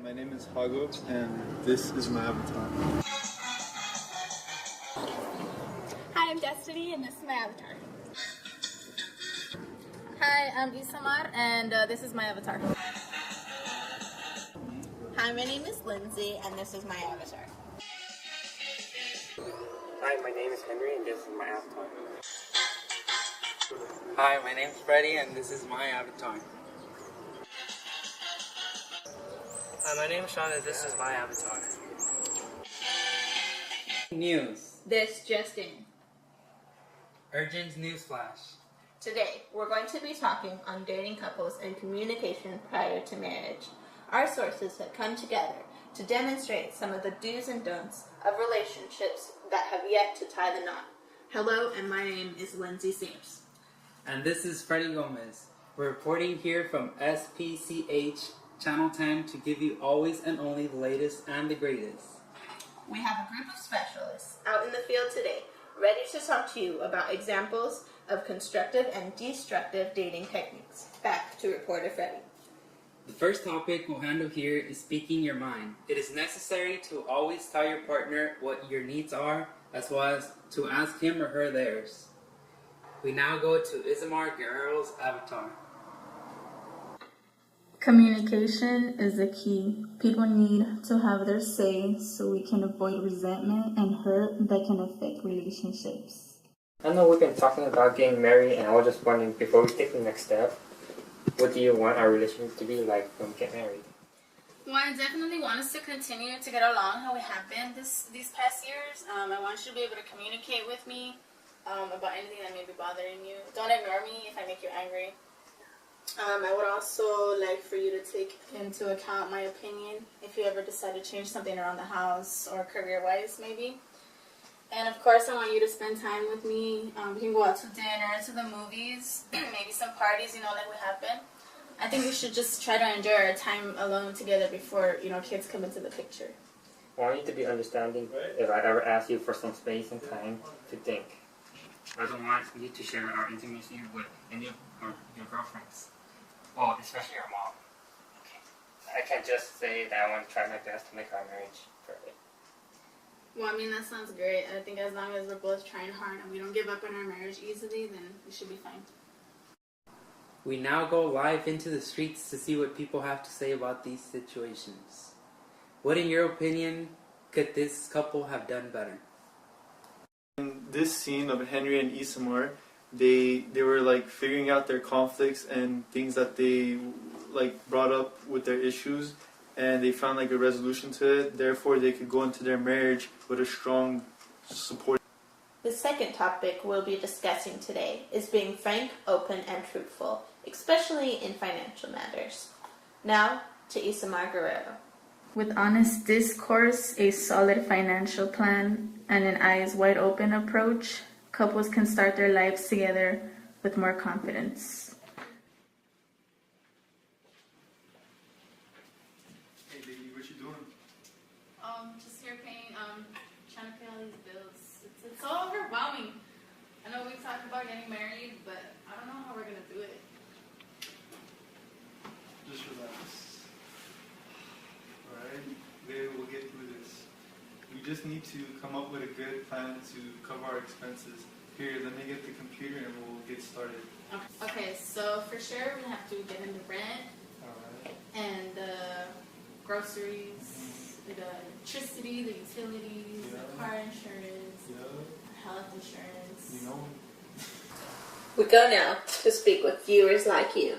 My name is Hago, and this is my avatar. Hi, I'm Destiny, and this is my avatar. Hi, I'm Isamar, and this is my avatar. Hi, my name is Lindsay, and this is my avatar. Hi, my name is Henry, and this is my avatar. Hi, my name's Freddie, and this is my avatar. Hi, my name is Sean, and this is my avatar. News. This just in. Urgent news flash. Today, we're going to be talking on dating couples and communication prior to marriage. Our sources have come together to demonstrate some of the do's and don'ts of relationships that have yet to tie the knot. Hello, and my name is Lindsay Sears. And this is Freddie Gomez. We're reporting here from SPCH Channel 10 to give you always and only the latest and the greatest. We have a group of specialists out in the field today, ready to talk to you about examples of constructive and destructive dating techniques. Back to reporter Freddie. The first topic we'll handle here is speaking your mind. It is necessary to always tell your partner what your needs are, as well as to ask him or her theirs. We now go to Isamar Guerrero's avatar. Communication is the key. People need to have their say so we can avoid resentment and hurt that can affect relationships. I know we've been talking about getting married, and I was just wondering, before we take the next step, what do you want our relationship to be like when we get married? Well, I definitely want us to continue to get along how we have been these past years. I want you to be able to communicate with me about anything that may be bothering you. Don't ignore me if I make you angry. I would also like for you to take into account my opinion if you ever decide to change something around the house or career-wise maybe. And of course I want you to spend time with me. We can go out to dinner, to the movies, maybe some parties, like we have been. I think we should just try to enjoy our time alone together before, kids come into the picture. I want you to be understanding if I ever ask you for some space and time to think. I don't want you to share our intimacy with any of your girlfriends. Well, especially your mom. Okay. I can't just say that I want to try my best to make our marriage perfect. Well, that sounds great. I think as long as we're both trying hard and we don't give up on our marriage easily, then we should be fine. We now go live into the streets to see what people have to say about these situations. What, in your opinion, could this couple have done better? In this scene of Henry and Isamar, they were figuring out their conflicts and things that they brought up with their issues, and they found a resolution to it. Therefore, they could go into their marriage with a strong support. The second topic we'll be discussing today is being frank, open, and truthful, especially in financial matters. Now to Isamar Guerrero. With honest discourse, a solid financial plan, and an eyes wide open approach, couples can start their lives together with more confidence. Hey baby, what you doing? Just here paying, trying to pay all these bills. It's so overwhelming. I know we've talked about getting married, but I don't know how we're going to do it. Just relax. Alright? We'll get through this. We just need to come up with a good plan to cover our expenses. Here, let me get the computer and we'll get started. Okay, so for sure we have to get into rent. Alright. And the groceries, the electricity, the utilities, the car insurance, health insurance. We go now to speak with viewers like you.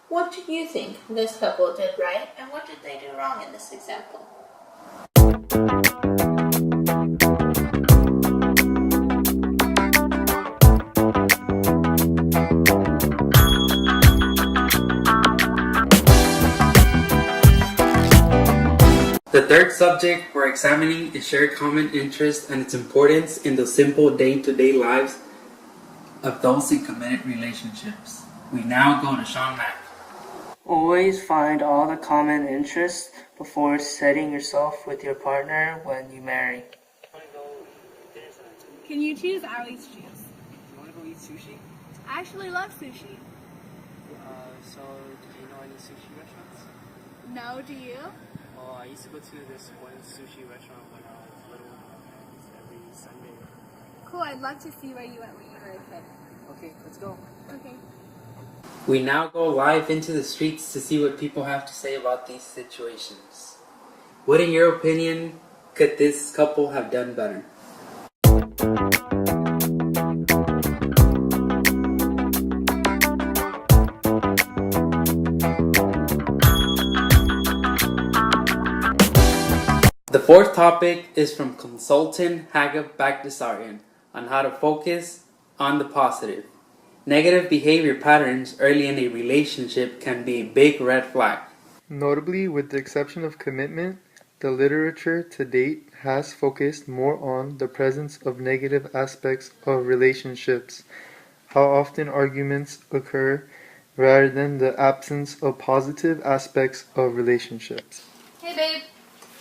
What do you think this couple did right, and what did they do wrong in this example? The third subject we're examining is shared common interest and its importance in the simple day-to-day lives of those in committed relationships. We now go to Sean Mack. Always find all the common interests before setting yourself with your partner when you marry. Can you choose? I'll choose. You want to go eat sushi? I actually love sushi. So, do you know any sushi restaurants? No, do you? Oh, I used to go to this one sushi restaurant when I was little. Every Sunday. Cool, I'd love to see where you went when you were a kid. Okay, let's go. Okay. We now go live into the streets to see what people have to say about these situations. What, in your opinion, could this couple have done better? The fourth topic is from consultant Haga Bagdasarian on how to focus on the positive. Negative behavior patterns early in a relationship can be a big red flag. Notably, with the exception of commitment, the literature to date has focused more on the presence of negative aspects of relationships, how often arguments occur, rather than the absence of positive aspects of relationships. Hey babe,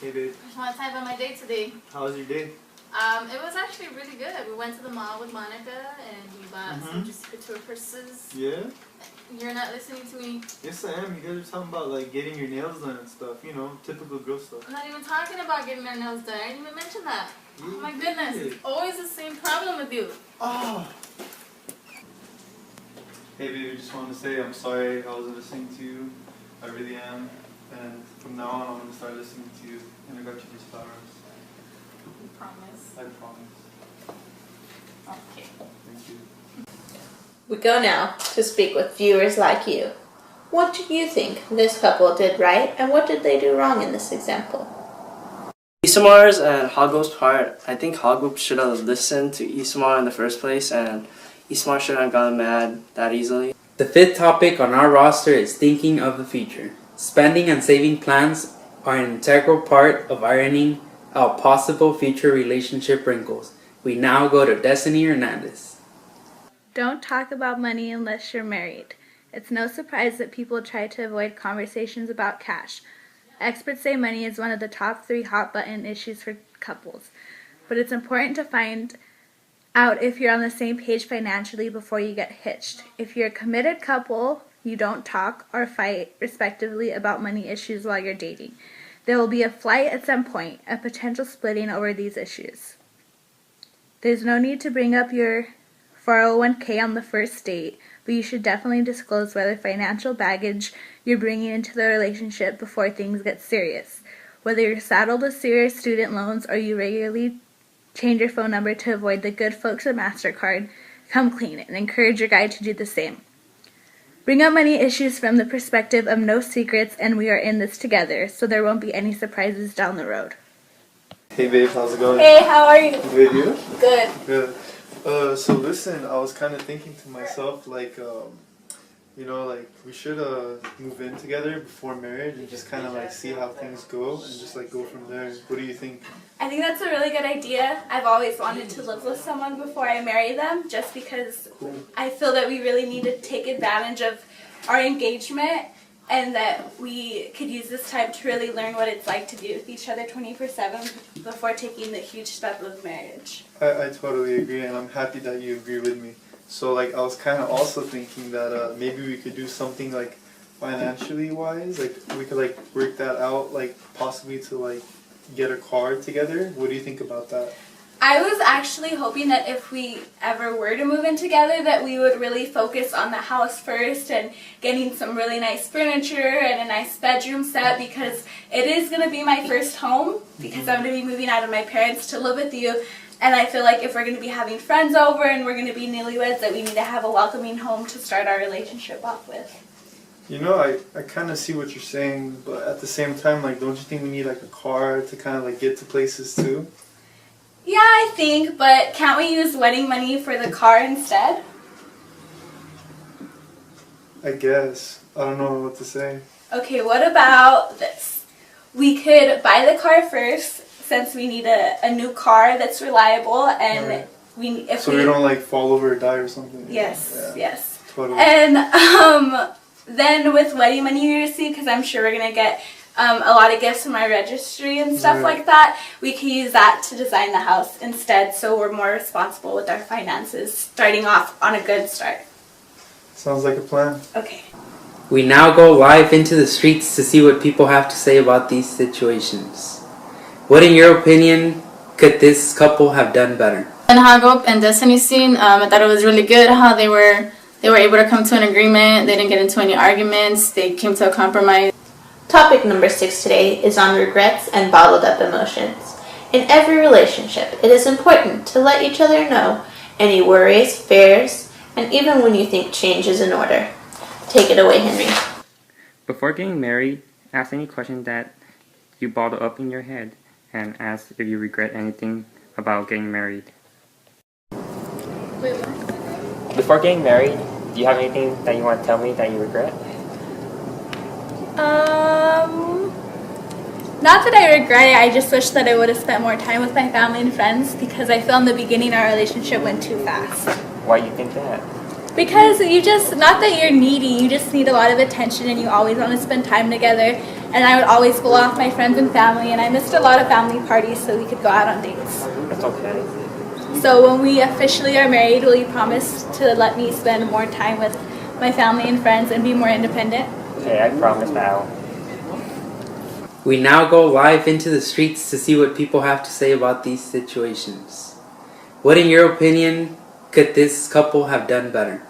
Hey babe, I just want to tell you about my date today. how was your day? It was actually really good. We went to the mall with Monica and we bought some Juicy Couture purses. Yeah? You're not listening to me. Yes I am. You guys are talking about like getting your nails done and stuff, you know, typical girl stuff. I'm not even talking about getting our nails done. I didn't even mention that. You Oh my goodness, did. it's always the same problem with you. Oh! Hey baby, I just wanted to say I'm sorry I wasn't listening to you. I really am. And from now on I'm going to start listening to you. And I got you these flowers. You promise. I promise. Okay. Thank you. We go now to speak with viewers like you. What do you think this couple did right, and what did they do wrong in this example? Isamar's and Hago's part, I think Hago should have listened to Isamar in the first place, and Isamar shouldn't have gotten mad that easily. The fifth topic on our roster is thinking of the future. Spending and saving plans are an integral part of ironing out possible future relationship wrinkles. We now go to Destiny Hernandez. Don't talk about money unless you're married. It's no surprise that people try to avoid conversations about cash. Experts say money is one of the top 3 hot button issues for couples, but it's important to find out if you're on the same page financially before you get hitched. If you're a committed couple, you don't talk or fight respectively about money issues while you're dating. There will be a fight at some point, a potential splitting over these issues. There's no need to bring up your 401k on the first date, but you should definitely disclose whether financial baggage you're bringing into the relationship before things get serious. Whether you're saddled with serious student loans or you regularly change your phone number to avoid the good folks at MasterCard, come clean and encourage your guy to do the same. Bring up money issues from the perspective of no secrets and we are in this together, so there won't be any surprises down the road. Hey babe, how's it going? Hey, how are you? Good, you? Good. Good. So listen, I was kind of thinking to myself, like, you know, like we should move in together before marriage and just kind of like see how things go and just like go from there. What do you think? I think that's a really good idea. I've always wanted to live with someone before I marry them, just because I feel that we really need to take advantage of our engagement and that we could use this time to really learn what it's like to be with each other 24/7 before taking the huge step of marriage. I totally agree, and I'm happy that you agree with me. So like I was kind of also thinking that maybe we could do something like financially wise, like we could like work that out, like possibly to like get a car together. What do you think about that? I was actually hoping that if we ever were to move in together that we would really focus on the house first and getting some really nice furniture and a nice bedroom set, because it is going to be my first home because I'm going to be moving out of my parents to live with you, and I feel like if we're going to be having friends over and we're going to be newlyweds that we need to have a welcoming home to start our relationship off with. You know, I kind of see what you're saying, but at the same time, like, don't you think we need like a car to kind of like get to places too? Yeah, I think, but can't we use wedding money for the car instead? I guess. I don't know what to say. Okay, what about this? We could buy the car first, since we need a new car that's reliable, and Right. we don't like fall over or die or something. Yes, Yeah, yes. totally. And then with wedding money we receive, because I'm sure we're gonna get a lot of gifts from my registry and stuff Right. like that, we can use that to design the house instead, so we're more responsible with our finances, starting off on a good start. Sounds like a plan. Okay. We now go live into the streets to see what people have to say about these situations. What, in your opinion, could this couple have done better? In Hagop and Destiny scene, I thought it was really good how they were able to come to an agreement. They didn't get into any arguments. They came to a compromise. Topic number 6 today is on regrets and bottled up emotions. In every relationship, it is important to let each other know any worries, fears, and even when you think change is in order. Take it away, Henry. Before getting married, ask any questions that you bottle up in your head and ask if you regret anything about getting married. Wait, what? Before getting married, do you have anything that you want to tell me that you regret? Not that I regret it, I just wish that I would have spent more time with my family and friends because I feel in the beginning our relationship went too fast. Why do you think that? Because not that you're needy, you just need a lot of attention and you always want to spend time together. And I would always go off my friends and family, and I missed a lot of family parties so we could go out on dates. That's okay. So when we officially are married, will you promise to let me spend more time with my family and friends and be more independent? Okay, I promise now. We now go live into the streets to see what people have to say about these situations. What, in your opinion, could this couple have done better?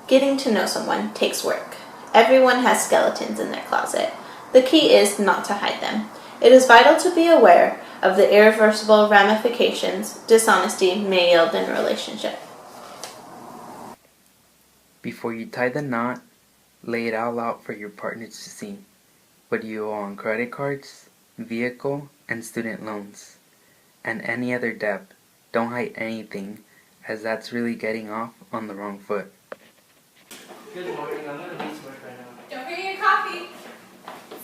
Getting to know someone takes work. Everyone has skeletons in their closet. The key is not to hide them. It is vital to be aware of the irreversible ramifications dishonesty may yield in a relationship. Before you tie the knot, lay it all out for your partner to see. What you owe on credit cards, vehicle, and student loans, and any other debt. Don't hide anything, as that's really getting off on the wrong foot. Good morning. I'm going to leave to work right now. Don't forget your coffee.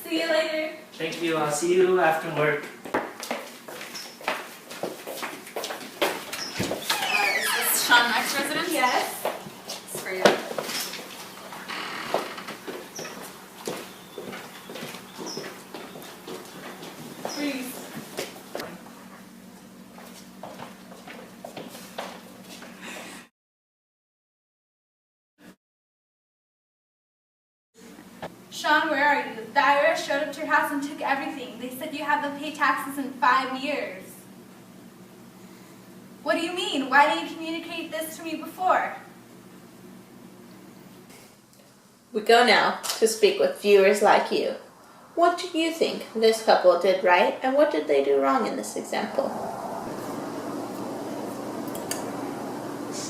See you later. Thank you. I'll see you after work. Is this Sean Mack's residence? Yes. It's for you. Freeze. Sean, where are you? The IRS showed up to your house and took everything. They said you haven't paid taxes in 5 years. What do you mean? Why didn't you communicate this to me before? We go now to speak with viewers like you. What do you think this couple did right, and what did they do wrong in this example?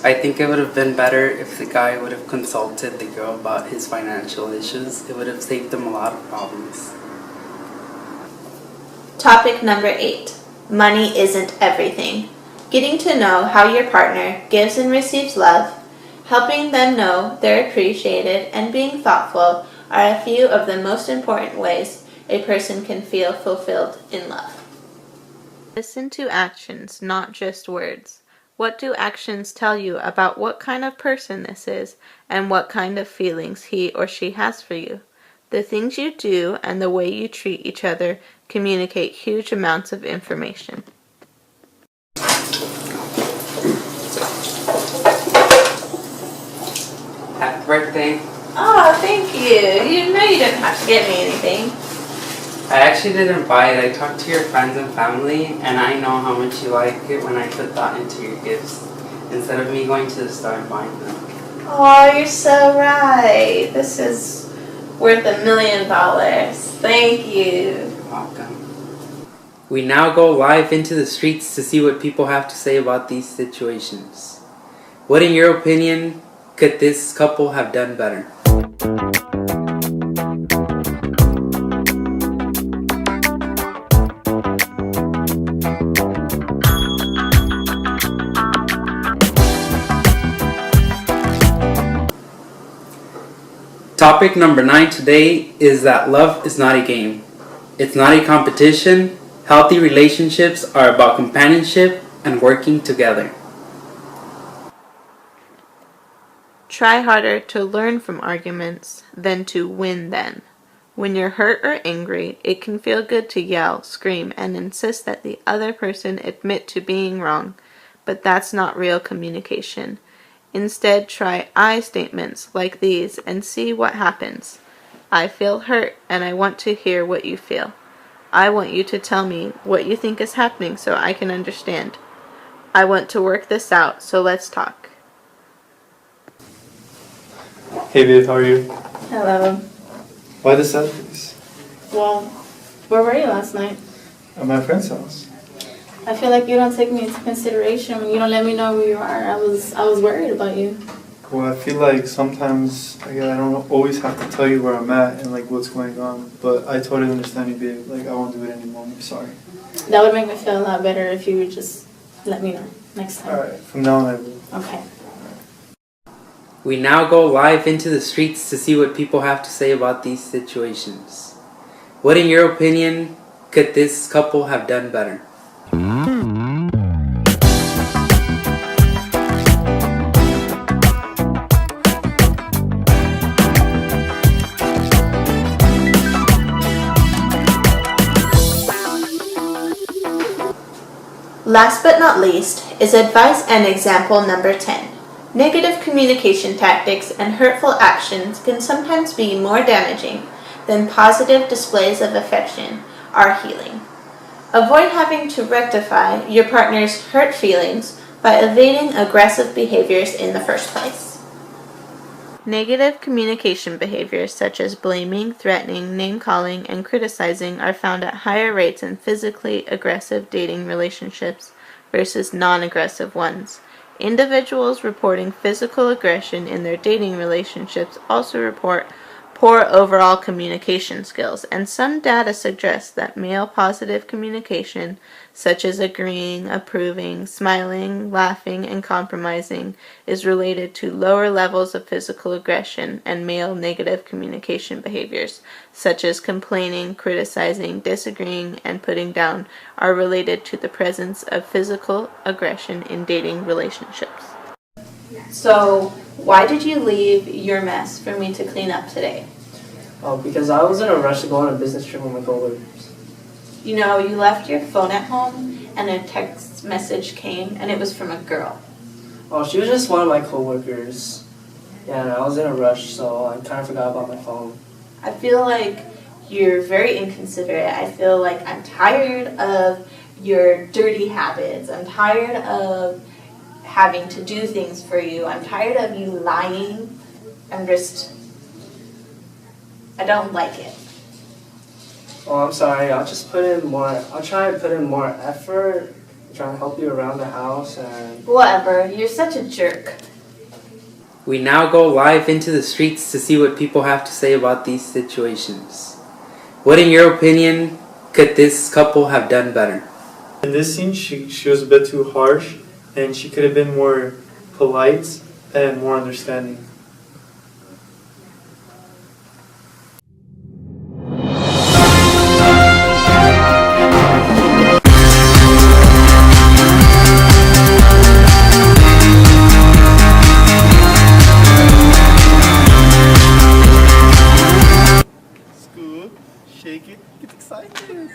I think it would have been better if the guy would have consulted the girl about his financial issues. It would have saved them a lot of problems. Topic number 8. Money isn't everything. Getting to know how your partner gives and receives love, helping them know they're appreciated, and being thoughtful are a few of the most important ways a person can feel fulfilled in love. Listen to actions, not just words. What do actions tell you about what kind of person this is and what kind of feelings he or she has for you? The things you do and the way you treat each other communicate huge amounts of information. Happy birthday. Oh, thank you. You know you didn't have to get me anything. I actually didn't buy it. I talked to your friends and family, and I know how much you like it when I put thought into your gifts, instead of me going to the store and buying them. Oh, you're so right. This is worth $1 million. Thank you. You're welcome. We now go live into the streets to see what people have to say about these situations. What, in your opinion, could this couple have done better? Topic number 9 today is that love is not a game. It's not a competition. Healthy relationships are about companionship, and working together. Try harder to learn from arguments than to win them. When you're hurt or angry, it can feel good to yell, scream, and insist that the other person admit to being wrong, but that's not real communication. Instead, try I statements like these and see what happens. I feel hurt and I want to hear what you feel. I want you to tell me what you think is happening so I can understand. I want to work this out, so let's talk. Hey babe, how are you? Hello. Why the sad face? Well, where were you last night? At my friend's house. I feel like you don't take me into consideration when you don't let me know where you are. I was worried about you. Well, I feel like sometimes I don't always have to tell you where I'm at and like what's going on, but I totally understand you, babe. Like I won't do it anymore. I'm sorry. That would make me feel a lot better if you would just let me know next time. Alright, from now on I will. Okay. We now go live into the streets to see what people have to say about these situations. What, in your opinion, could this couple have done better? Last but not least is advice and example number 10. Negative communication tactics and hurtful actions can sometimes be more damaging than positive displays of affection are healing. Avoid having to rectify your partner's hurt feelings by evading aggressive behaviors in the first place. Negative communication behaviors such as blaming, threatening, name-calling, and criticizing are found at higher rates in physically aggressive dating relationships versus non-aggressive ones. Individuals reporting physical aggression in their dating relationships also report poor overall communication skills, and some data suggests that male positive communication, such as agreeing, approving, smiling, laughing, and compromising, is related to lower levels of physical aggression, and male negative communication behaviors, such as complaining, criticizing, disagreeing, and putting down, are related to the presence of physical aggression in dating relationships. So, why did you leave your mess for me to clean up today? Oh, because I was in a rush to go on a business trip with my coworkers. You know, you left your phone at home and a text message came and it was from a girl. Oh, she was just one of my coworkers. Yeah, and I was in a rush, so I kind of forgot about my phone. I feel like you're very inconsiderate. I feel like I'm tired of your dirty habits. I'm tired of having to do things for you. I'm tired of you lying. I don't like it. Oh, I'm sorry. I'll try and put in more effort, trying to help you around the house and... Whatever. You're such a jerk. We now go live into the streets to see what people have to say about these situations. What, in your opinion, could this couple have done better? In this scene, she was a bit too harsh, and she could have been more polite and more understanding. Scoop, shake it, get excited.